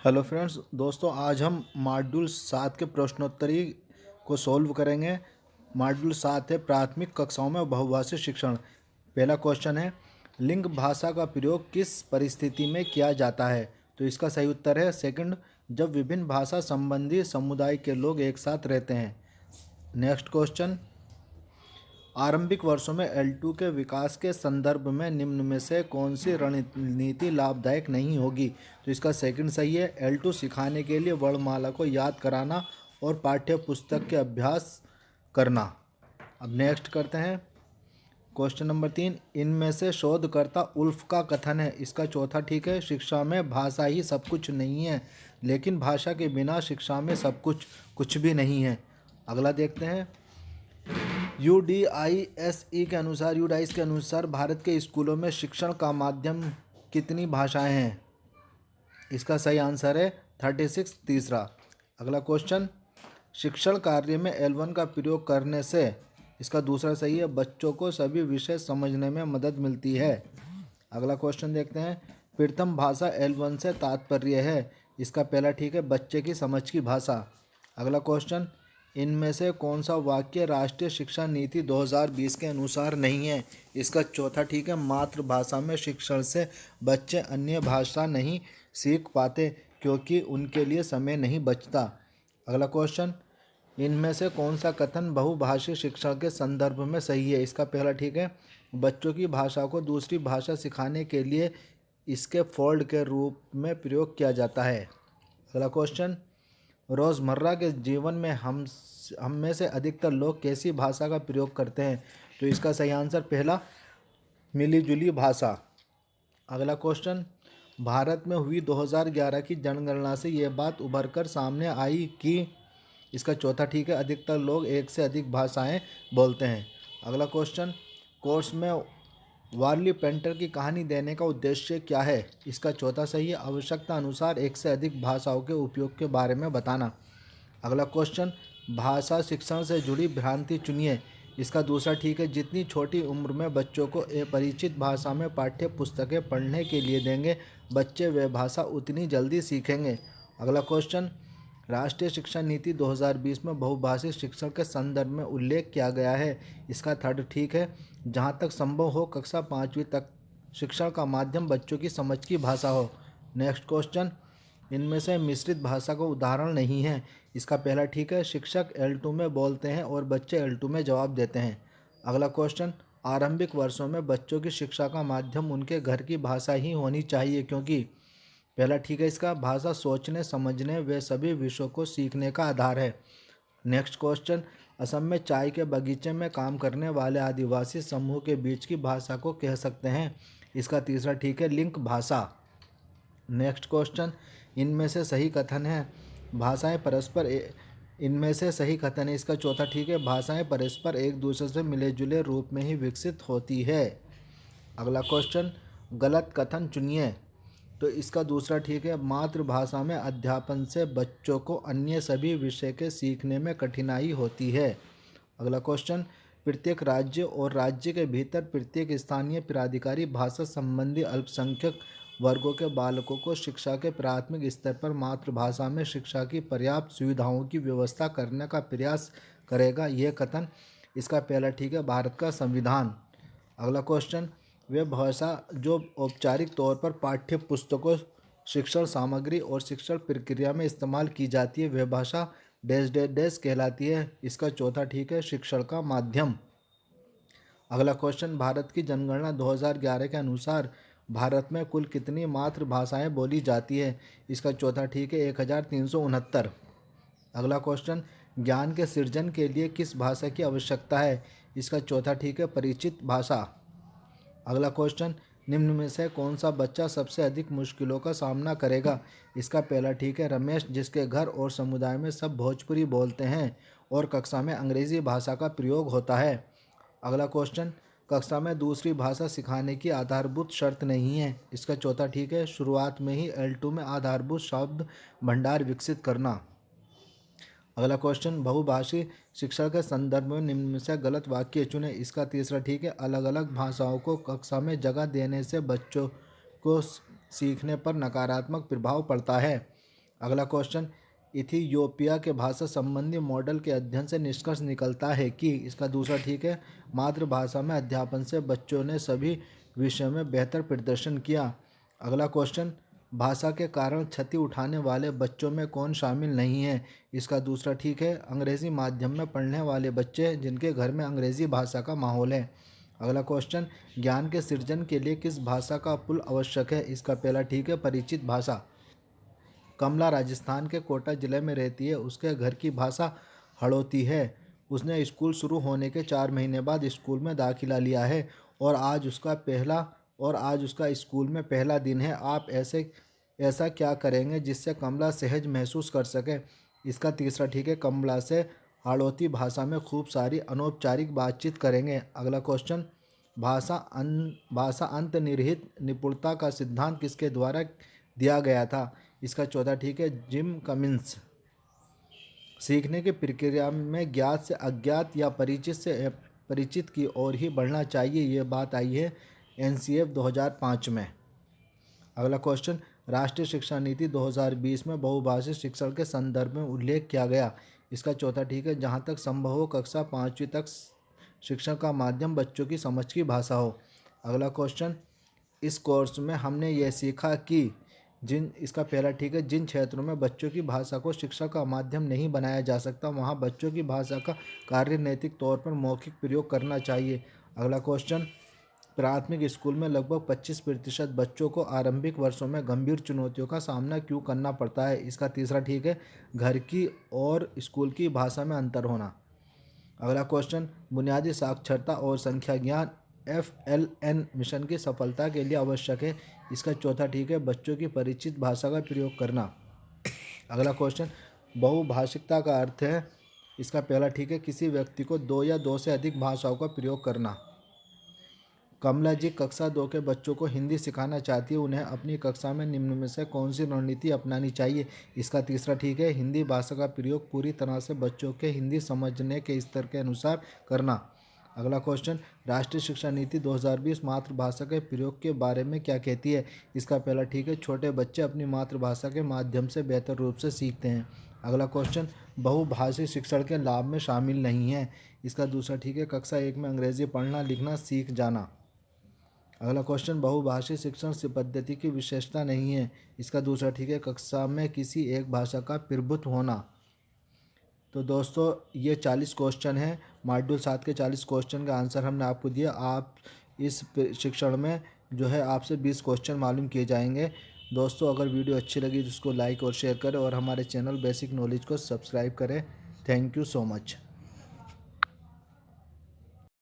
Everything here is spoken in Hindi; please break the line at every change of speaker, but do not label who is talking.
हेलो फ्रेंड्स, दोस्तों आज हम मॉड्यूल 7 के प्रश्नोत्तरी को सॉल्व करेंगे। मॉड्यूल 7 है प्राथमिक कक्षाओं में बहुभाषी शिक्षण। पहला क्वेश्चन है, लिंग भाषा का प्रयोग किस परिस्थिति में किया जाता है? तो इसका सही उत्तर है सेकंड, जब विभिन्न भाषा संबंधी समुदाय के लोग एक साथ रहते हैं। नेक्स्ट क्वेश्चन, आरंभिक वर्षों में L2 के विकास के संदर्भ में निम्न में से कौन सी रणनीति लाभदायक नहीं होगी? तो इसका सेकंड सही है, L2 सिखाने के लिए वर्णमाला को याद कराना और पाठ्य पुस्तक के अभ्यास करना। अब नेक्स्ट करते हैं क्वेश्चन नंबर 3, इनमें से शोधकर्ता उल्फ का कथन है, इसका चौथा ठीक है, शिक्षा में भाषा ही सब कुछ नहीं है, लेकिन भाषा के बिना शिक्षा में सब कुछ भी नहीं है। अगला देखते हैं, यूडाइस के अनुसार भारत के स्कूलों में शिक्षण का माध्यम कितनी भाषाएं हैं? इसका सही आंसर है 36, तीसरा। अगला क्वेश्चन, शिक्षण कार्य में L1 का प्रयोग करने से, इसका दूसरा सही है, बच्चों को सभी विषय समझने में मदद मिलती है। अगला क्वेश्चन देखते हैं, प्रथम भाषा L1 से तात्पर्य है, इसका पहला ठीक है, बच्चे की समझ की भाषा। अगला क्वेश्चन, इनमें से कौन सा वाक्य राष्ट्रीय शिक्षा नीति 2020 के अनुसार नहीं है? इसका चौथा ठीक है, मातृभाषा में शिक्षण से बच्चे अन्य भाषा नहीं सीख पाते क्योंकि उनके लिए समय नहीं बचता। अगला क्वेश्चन, इनमें से कौन सा कथन बहुभाषी शिक्षण के संदर्भ में सही है? इसका पहला ठीक है, बच्चों की भाषा को दूसरी भाषा सिखाने के लिए इसके फोल्ड के रूप में प्रयोग किया जाता है। अगला क्वेश्चन, रोज़मर्रा के जीवन में हम में से अधिकतर लोग कैसी भाषा का प्रयोग करते हैं? तो इसका सही आंसर पहला, मिलीजुली भाषा। अगला क्वेश्चन, भारत में हुई 2011 की जनगणना से ये बात उभर कर सामने आई कि, इसका चौथा ठीक है, अधिकतर लोग एक से अधिक भाषाएं बोलते हैं। अगला क्वेश्चन, कोर्स में वारली पेंटर की कहानी देने का उद्देश्य क्या है? इसका चौथा सही है, आवश्यकता अनुसार एक से अधिक भाषाओं के उपयोग के बारे में बताना। अगला क्वेश्चन, भाषा शिक्षण से जुड़ी भ्रांति चुनिए, इसका दूसरा ठीक है, जितनी छोटी उम्र में बच्चों को अपरिचित भाषा में पाठ्य पुस्तकें पढ़ने के लिए देंगे, बच्चे वह भाषा उतनी जल्दी सीखेंगे। अगला क्वेश्चन, राष्ट्रीय शिक्षा नीति 2020 में बहुभाषी शिक्षण के संदर्भ में उल्लेख किया गया है, इसका थर्ड ठीक है, जहाँ तक संभव हो कक्षा 5वीं तक शिक्षण का माध्यम बच्चों की समझ की भाषा हो। नेक्स्ट क्वेश्चन, इनमें से मिश्रित भाषा का उदाहरण नहीं है, इसका पहला ठीक है, शिक्षक L2 में बोलते हैं और बच्चे L2 में जवाब देते हैं। अगला क्वेश्चन, आरंभिक वर्षों में बच्चों की शिक्षा का माध्यम उनके घर की भाषा ही होनी चाहिए क्योंकि, पहला ठीक है, इसका भाषा सोचने समझने व सभी विषयों को सीखने का आधार है। नेक्स्ट क्वेश्चन, असम में चाय के बगीचे में काम करने वाले आदिवासी समूह के बीच की भाषा को कह सकते हैं, इसका तीसरा ठीक है, लिंक भाषा। नेक्स्ट क्वेश्चन, इनमें से सही कथन है, भाषाएं परस्पर इनमें से सही कथन है, इसका चौथा ठीक है, भाषाएं परस्पर एक दूसरे से मिले जुले रूप में ही विकसित होती है। अगला क्वेश्चन, गलत कथन चुनिए, तो इसका दूसरा ठीक है, मातृभाषा में अध्यापन से बच्चों को अन्य सभी विषय के सीखने में कठिनाई होती है। अगला क्वेश्चन, प्रत्येक राज्य और राज्य के भीतर प्रत्येक स्थानीय प्राधिकारी भाषा संबंधी अल्पसंख्यक वर्गों के बालकों को शिक्षा के प्राथमिक स्तर पर मातृभाषा में शिक्षा की पर्याप्त सुविधाओं की व्यवस्था करने का प्रयास करेगा, यह कथन, इसका पहला ठीक है, भारत का संविधान। अगला क्वेश्चन, वे भाषा जो औपचारिक तौर पर पाठ्य पुस्तकों, शिक्षण सामग्री और शिक्षण प्रक्रिया में इस्तेमाल की जाती है, वह भाषा डैश डैश डैश कहलाती है, इसका चौथा ठीक है, शिक्षण का माध्यम। अगला क्वेश्चन, भारत की जनगणना 2011 के अनुसार भारत में कुल कितनी मातृभाषाएं बोली जाती है? इसका चौथा ठीक है, 1369। अगला क्वेश्चन, ज्ञान के सृजन के लिए किस भाषा की आवश्यकता है? इसका चौथा ठीक है, परिचित भाषा। अगला क्वेश्चन, निम्न में से कौन सा बच्चा सबसे अधिक मुश्किलों का सामना करेगा? इसका पहला ठीक है, रमेश, जिसके घर और समुदाय में सब भोजपुरी बोलते हैं और कक्षा में अंग्रेजी भाषा का प्रयोग होता है। अगला क्वेश्चन, कक्षा में दूसरी भाषा सिखाने की आधारभूत शर्त नहीं है, इसका चौथा ठीक है, शुरुआत में ही L2 में आधारभूत शब्द भंडार विकसित करना। अगला क्वेश्चन, बहुभाषी शिक्षा के संदर्भ में निम्न में से गलत वाक्य चुनें, इसका तीसरा ठीक है, अलग अलग भाषाओं को कक्षा में जगह देने से बच्चों को सीखने पर नकारात्मक प्रभाव पड़ता है। अगला क्वेश्चन, इथियोपिया के भाषा संबंधी मॉडल के अध्ययन से निष्कर्ष निकलता है कि, इसका दूसरा ठीक है, मातृभाषा में अध्यापन से बच्चों ने सभी विषयों में बेहतर प्रदर्शन किया। अगला क्वेश्चन, भाषा के कारण क्षति उठाने वाले बच्चों में कौन शामिल नहीं है? इसका दूसरा ठीक है, अंग्रेजी माध्यम में पढ़ने वाले बच्चे जिनके घर में अंग्रेजी भाषा का माहौल है। अगला क्वेश्चन, ज्ञान के सृजन के लिए किस भाषा का पुल आवश्यक है? इसका पहला ठीक है, परिचित भाषा। कमला राजस्थान के कोटा जिले में रहती है। उसके घर की भाषा हड़ौती है। उसने स्कूल शुरू होने के 4 महीने बाद स्कूल में दाखिला लिया है और आज उसका स्कूल में पहला दिन है। आप ऐसा क्या करेंगे जिससे कमला सहज महसूस कर सके? इसका तीसरा ठीक है, कमला से हाड़ौती भाषा में खूब सारी अनौपचारिक बातचीत करेंगे। अगला क्वेश्चन, भाषा अंतर्निहित निपुणता का सिद्धांत किसके द्वारा दिया गया था? इसका चौथा ठीक है, जिम कमिंस। सीखने की प्रक्रिया में ज्ञात से अज्ञात या परिचित की ओर ही बढ़ना चाहिए, ये बात आई है NCF 2005 में। अगला क्वेश्चन, राष्ट्रीय शिक्षा नीति 2020 में बहुभाषी शिक्षण के संदर्भ में उल्लेख किया गया। इसका चौथा ठीक है, जहाँ तक संभव हो कक्षा 5वीं तक शिक्षण का माध्यम बच्चों की समझ की भाषा हो। अगला क्वेश्चन, इस कोर्स में हमने ये सीखा कि इसका पहला ठीक है, जिन क्षेत्रों में बच्चों की भाषा को शिक्षा का माध्यम नहीं बनाया जा सकता वहाँ बच्चों की भाषा का कार्य नैतिक तौर पर मौखिक प्रयोग करना चाहिए। अगला क्वेश्चन, प्राथमिक स्कूल में लगभग 25% बच्चों को आरंभिक वर्षों में गंभीर चुनौतियों का सामना क्यों करना पड़ता है? इसका तीसरा ठीक है, घर की और स्कूल की भाषा में अंतर होना। अगला क्वेश्चन, बुनियादी साक्षरता और संख्या ज्ञान FLN मिशन की सफलता के लिए आवश्यक है। इसका चौथा ठीक है, बच्चों की परिचित भाषा का प्रयोग करना। अगला क्वेश्चन, बहुभाषिकता का अर्थ है। इसका पहला ठीक है, किसी व्यक्ति को 2 या 2 से अधिक भाषाओं का प्रयोग करना। कमला जी कक्षा 2 के बच्चों को हिंदी सिखाना चाहती है, उन्हें अपनी कक्षा में निम्न में से कौन सी रणनीति अपनानी चाहिए? इसका तीसरा ठीक है, हिंदी भाषा का प्रयोग पूरी तरह से बच्चों के हिंदी समझने के स्तर के अनुसार करना। अगला क्वेश्चन, राष्ट्रीय शिक्षा नीति 2020 मातृभाषा के प्रयोग के बारे में क्या कहती है? इसका पहला ठीक है, छोटे बच्चे अपनी मातृभाषा के माध्यम से बेहतर रूप से सीखते हैं। अगला क्वेश्चन, बहुभाषी शिक्षण के लाभ में शामिल नहीं है। इसका दूसरा ठीक है, कक्षा 1 में अंग्रेजी पढ़ना लिखना सीख जाना। अगला क्वेश्चन, बहुभाषी शिक्षण पद्धति की विशेषता नहीं है। इसका दूसरा ठीक है, कक्षा में किसी एक भाषा का प्रभुत्व होना। तो दोस्तों ये 40 क्वेश्चन हैं, मॉड्यूल 7 के 40 क्वेश्चन का आंसर हमने आपको दिया। आप इस शिक्षण में जो है आपसे 20 क्वेश्चन मालूम किए जाएंगे। दोस्तों अगर वीडियो अच्छी लगी तो उसको लाइक और शेयर करें और हमारे चैनल बेसिक नॉलेज को सब्सक्राइब करें। Thank you so much.